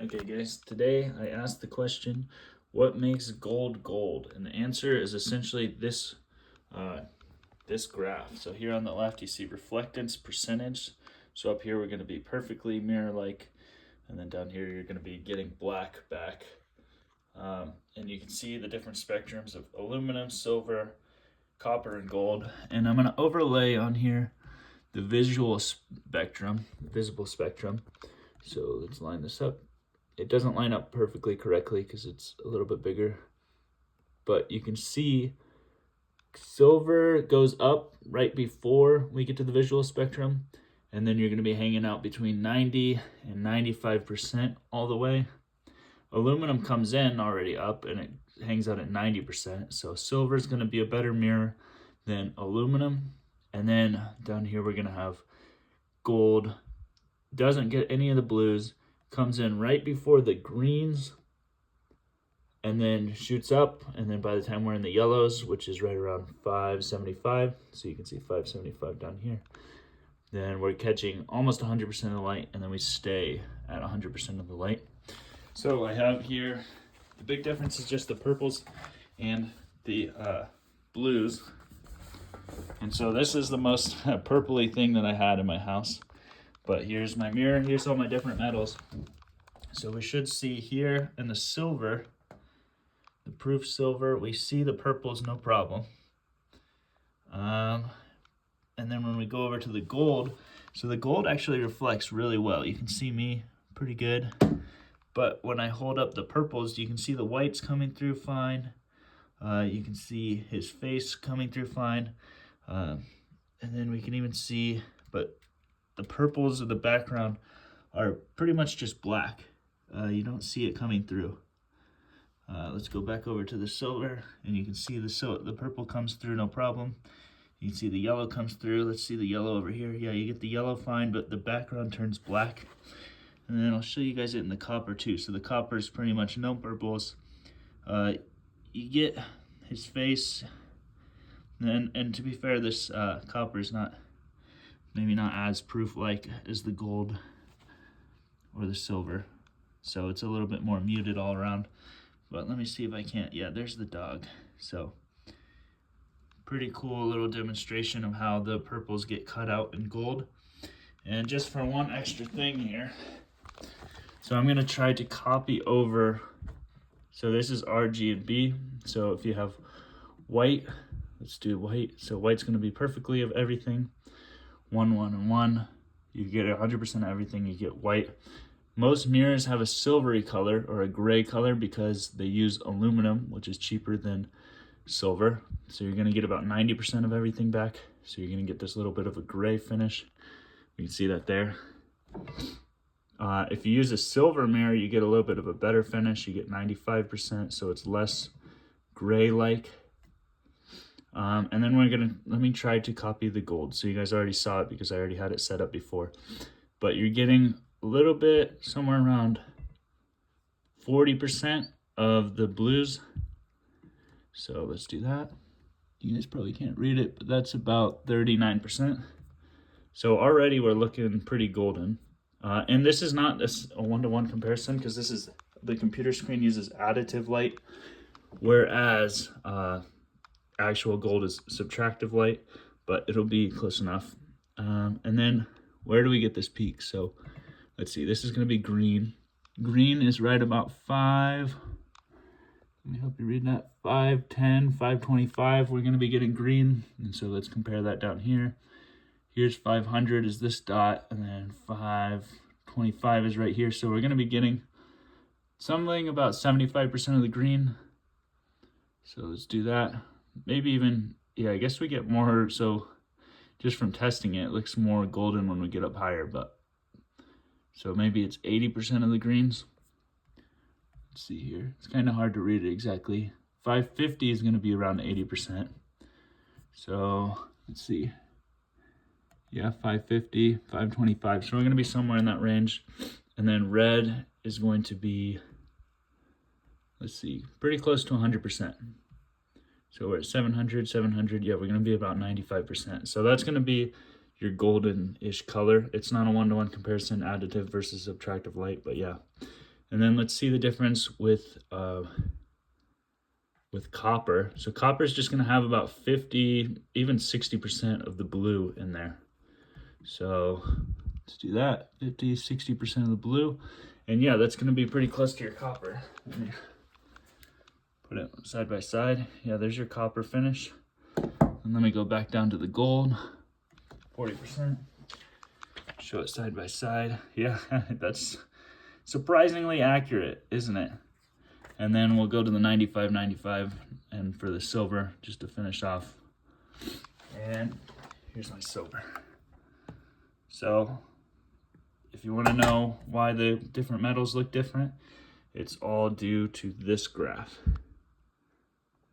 Okay guys, today I asked the question, what makes gold gold? And the answer is essentially this graph. So here on the left you see reflectance percentage. So up here we're going to be perfectly mirror-like, and then down here you're going to be getting black back. And you can see the different spectrums of aluminum, silver, copper, and gold. And I'm going to overlay on here the visible spectrum. So let's line this up. It doesn't line up perfectly correctly because it's a little bit bigger, but you can see silver goes up right before we get to the visual spectrum, and then you're going to be hanging out between 90 and 95% all the way. Aluminum comes in already up and it hangs out at 90%, so silver is going to be a better mirror than aluminum. And then down here we're going to have gold, doesn't get any of the blues, comes in right before the greens, and then shoots up, and then by the time we're in the yellows, which is right around 575, so you can see 575 down here, then we're catching almost 100% of the light, and then we stay at 100% of the light. So I have here, the big difference is just the purples and the blues. And so this is the most purpley thing that I had in my house. But here's my mirror, here's all my different metals. So we should see here in the silver, the proof silver, we see the purples no problem. And then when we go over to the gold, so the gold actually reflects really well. You can see me pretty good. But when I hold up the purples, you can see the whites coming through fine. You can see his face coming through fine. And then we can even see, but the purples of the background are pretty much just black. You don't see it coming through. Let's go back over to the silver, and you can see the purple comes through no problem. You can see the yellow comes through. Let's see the yellow over here. Yeah, you get the yellow fine, but the background turns black. And then I'll show you guys it in the copper too. So the copper is pretty much no purples. You get his face, and to be fair, this copper is maybe not as proof-like as the gold or the silver. So it's a little bit more muted all around. But let me see if I can't. Yeah, there's the dog. So pretty cool little demonstration of how the purples get cut out in gold. And just for one extra thing here, so I'm gonna try to copy over. So this is RGB. So if you have white, let's do white. So white's gonna be perfectly of everything. 1, 1, and 1. You get 100% of everything, you get white. Most mirrors have a silvery color or a gray color because they use aluminum, which is cheaper than silver. So you're gonna get about 90% of everything back. So you're gonna get this little bit of a gray finish. You can see that there. If you use a silver mirror, you get a little bit of a better finish. You get 95%, so it's less gray-like. And then let me try to copy the gold. So you guys already saw it because I already had it set up before. But you're getting a little bit, somewhere around 40% of the blues. So let's do that. You guys probably can't read it, but that's about 39%. So already we're looking pretty golden. And this is not a one-to-one comparison because the computer screen uses additive light, whereas actual gold is subtractive light, but it'll be close enough. And then where do we get this peak? So let's see, this is going to be green. Green is right about 5. Let me help you read that. 510, 525. We're going to be getting green. And so let's compare that down here. Here's 500 is this dot, and then 525 is right here. So we're going to be getting something about 75% of the green. So let's do that. Maybe even, yeah, I guess we get more. So just from testing it, it looks more golden when we get up higher. But so maybe it's 80% of the greens. Let's see here. It's kind of hard to read it exactly. 550 is going to be around 80%. So let's see. Yeah, 550, 525. So we're going to be somewhere in that range. And then red is going to be, let's see, pretty close to 100%. So we're at 700, 700. Yeah, we're going to be about 95%. So that's going to be your golden-ish color. It's not a one-to-one comparison, additive versus subtractive light, but yeah. And then let's see the difference with copper. So copper is just going to have about 50, even 60% of the blue in there. So let's do that, 50, 60% of the blue. And yeah, that's going to be pretty close to your copper. Let me put it side by side. Yeah, there's your copper finish. And let me go back down to the gold, 40%. Show it side by side. Yeah, that's surprisingly accurate, isn't it? And then we'll go to the 95-95 and for the silver, just to finish off. And here's my silver. So if you want to know why the different metals look different, it's all due to this graph.